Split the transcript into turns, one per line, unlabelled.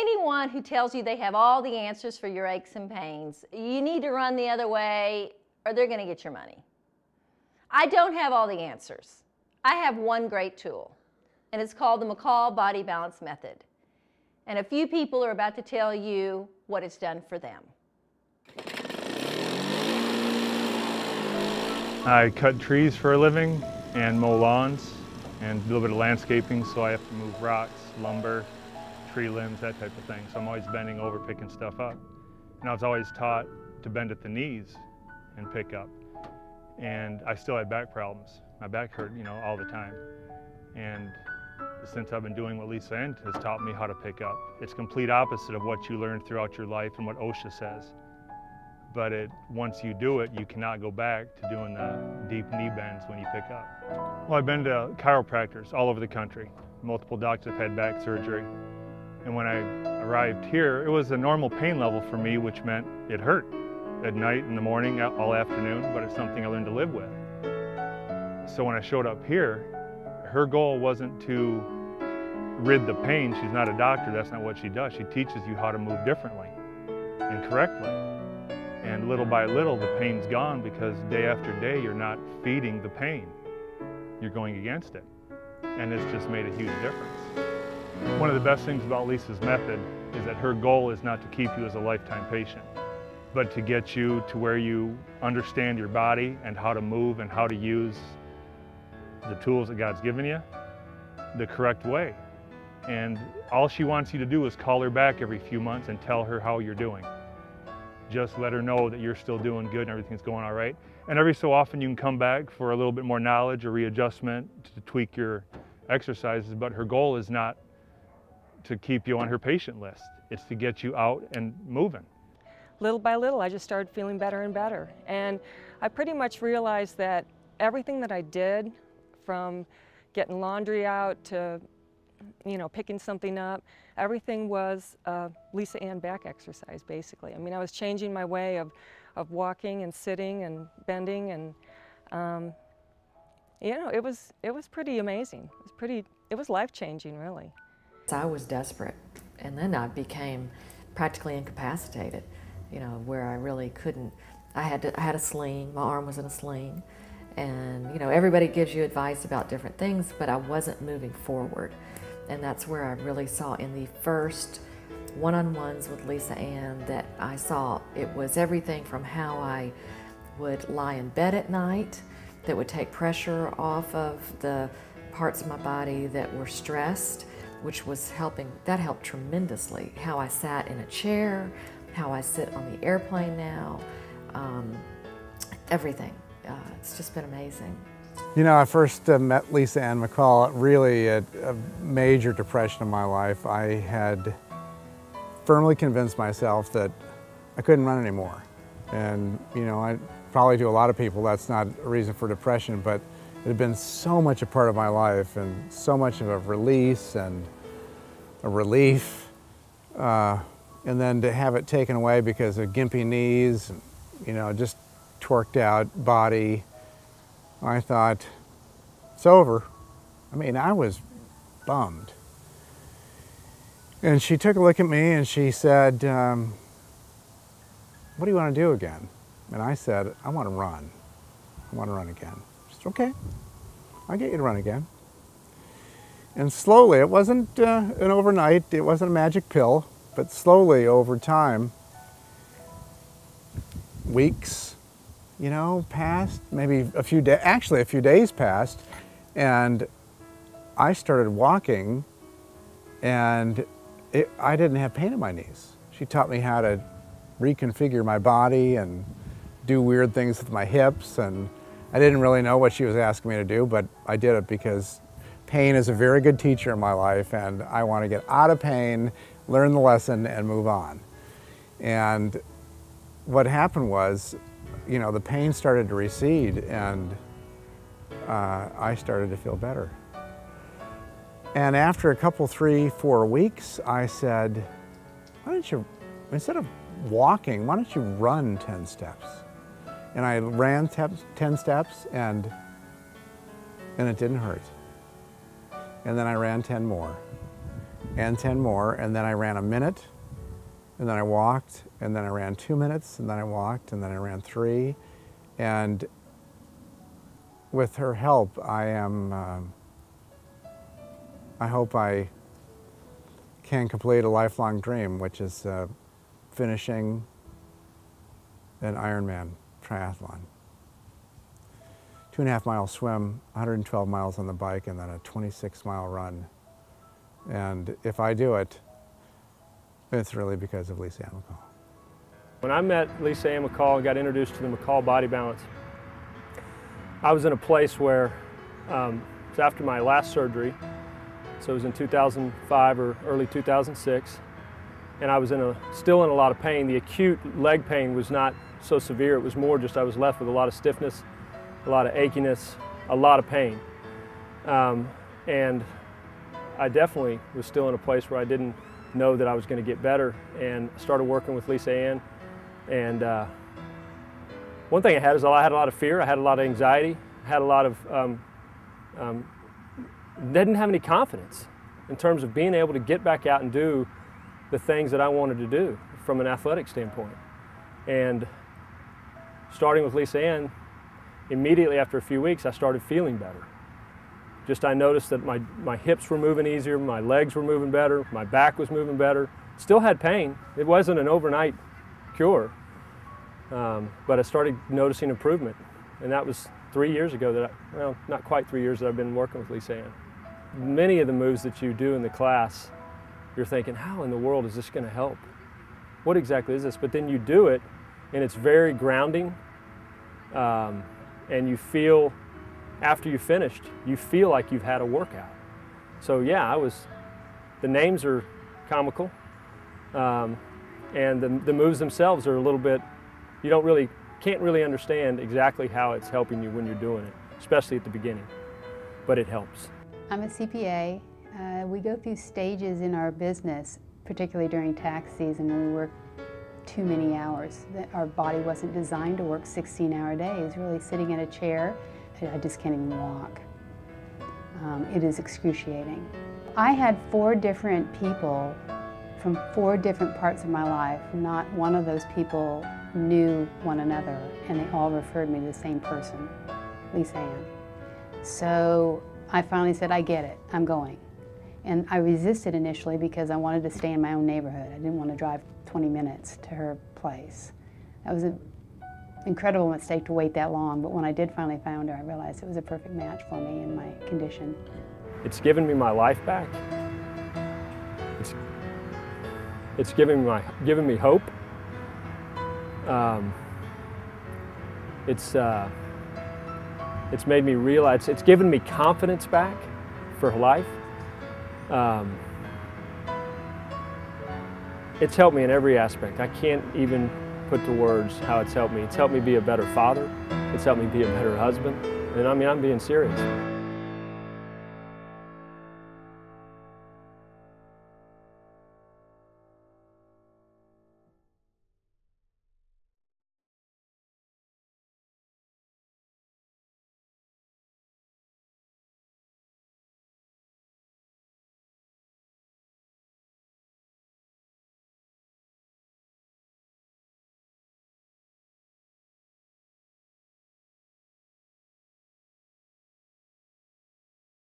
anyone who tells you they have all the answers for your aches and pains, you need to run the other way or they're going to get your money. I don't have all the answers. I have one great tool, and it's called the McCall Body Balance Method. And a few people are about to tell you what it's done for them.
I cut trees for a living and mow lawns and do a little bit of landscaping, so I have to move rocks, lumber, tree limbs, that type of thing. So I'm always bending over, picking stuff up. And I was always taught to bend at the knees and pick up. And I still had back problems. My back hurt, all the time. And since I've been doing what Lisa Ann has taught me how to pick up, it's complete opposite of what you learned throughout your life and what OSHA says. But once you do it, you cannot go back to doing the deep knee bends when you pick up. Well, I've been to chiropractors all over the country. Multiple doctors have had back surgery. And when I arrived here, it was a normal pain level for me, which meant it hurt at night, in the morning, all afternoon, but it's something I learned to live with. So when I showed up here, her goal wasn't to rid the pain. She's not a doctor, that's not what she does. She teaches you how to move differently and correctly. And little by little, the pain's gone because day after day, you're not feeding the pain. You're going against it. And it's just made a huge difference. One of the best things about Lisa's method is that her goal is not to keep you as a lifetime patient, but to get you to where you understand your body and how to move and how to use the tools that God's given you the correct way. And all she wants you to do is call her back every few months and tell her how you're doing. Just let her know that you're still doing good and everything's going all right. And every so often you can come back for a little bit more knowledge or readjustment to tweak your exercises, but her goal is not to keep you on her patient list. It's to get you out and moving.
Little by little, I just started feeling better and better. And I pretty much realized that everything that I did, from getting laundry out to, picking something up, everything was Lisa Ann back exercise, basically. I mean, I was changing my way of walking and sitting and bending, and it was pretty amazing. It was life-changing, really.
I was desperate, and then I became practically incapacitated, where I really couldn't. I had a sling, my arm was in a sling, and everybody gives you advice about different things, but I wasn't moving forward. And that's where I really saw in the first one-on-ones with Lisa Ann that I saw it was everything from how I would lie in bed at night that would take pressure off of the parts of my body that were stressed, which was helping. That helped tremendously. How I sat in a chair, how I sit on the airplane now, everything. It's just been amazing.
I first met Lisa Ann McCall really at a major depression in my life. I had firmly convinced myself that I couldn't run anymore. And, I probably to a lot of people that's not a reason for depression, but it had been so much a part of my life and so much of a release and a relief. And then to have it taken away because of gimpy knees, just twerked out body, I thought, it's over. I mean, I was bummed. And she took a look at me and she said, what do you want to do again? And I said, I want to run. I want to run again. She said, okay, I'll get you to run again. And slowly, it wasn't an overnight, it wasn't a magic pill, but slowly over time, weeks, passed, maybe a few days, actually a few days passed, and I started walking, and I didn't have pain in my knees. She taught me how to reconfigure my body and do weird things with my hips, and I didn't really know what she was asking me to do, but I did it because pain is a very good teacher in my life, and I want to get out of pain, learn the lesson, and move on. And what happened was, the pain started to recede, and I started to feel better. And after a couple, 3, 4 weeks, I said, why don't you, instead of walking, why don't you run 10 steps? And I ran 10 steps, and it didn't hurt. And then I ran 10 more. and 10 more, and then I ran a minute, and then I walked, and then I ran 2 minutes, and then I walked, and then I ran 3. And with her help, I hope I can complete a lifelong dream, which is finishing an Ironman triathlon. 2.5 mile swim, 112 miles on the bike, and then a 26-mile run. And if I do it, it's really because of Lisa Ann McCall.
When I met Lisa Ann McCall and got introduced to the McCall Body Balance, I was in a place where, it was after my last surgery, so it was in 2005 or early 2006, and I was still in a lot of pain. The acute leg pain was not so severe, it was more just I was left with a lot of stiffness, a lot of achiness, a lot of pain. And I definitely was still in a place where I didn't know that I was going to get better, and started working with Lisa Ann. And one thing I had is I had a lot of fear, I had a lot of anxiety, I had a lot of, didn't have any confidence in terms of being able to get back out and do the things that I wanted to do from an athletic standpoint. And starting with Lisa Ann, immediately after a few weeks, I started feeling better. Just I noticed that my hips were moving easier, my legs were moving better, my back was moving better. Still had pain. It wasn't an overnight cure, but I started noticing improvement. And that was 3 years ago well, not quite 3 years that I've been working with Lisa Ann. Many of the moves that you do in the class, you're thinking, how in the world is this going to help? What exactly is this? But then you do it, and it's very grounding, and you feel, after you finished, you feel like you've had a workout. So yeah, the names are comical, and the moves themselves are a little bit, you can't really understand exactly how it's helping you when you're doing it, especially at the beginning, but it helps.
I'm a CPA. We go through stages in our business, particularly during tax season when we work too many hours. Our body wasn't designed to work 16-hour days, really sitting in a chair. I just can't even walk. It is excruciating. I had 4 different people from 4 different parts of my life. Not one of those people knew one another, and they all referred me to the same person, Lisa Ann. So I finally said, I get it, I'm going. And I resisted initially because I wanted to stay in my own neighborhood. I didn't want to drive 20 minutes to her place. That was an incredible mistake to wait that long, but when I did finally find her, I realized it was a perfect match for me in my condition.
It's given me my life back. It's given me hope. It's made me realize, it's given me confidence back for life. It's helped me in every aspect. I can't even put to words how it's helped me. It's helped me be a better father. It's helped me be a better husband. And I mean, I'm being serious.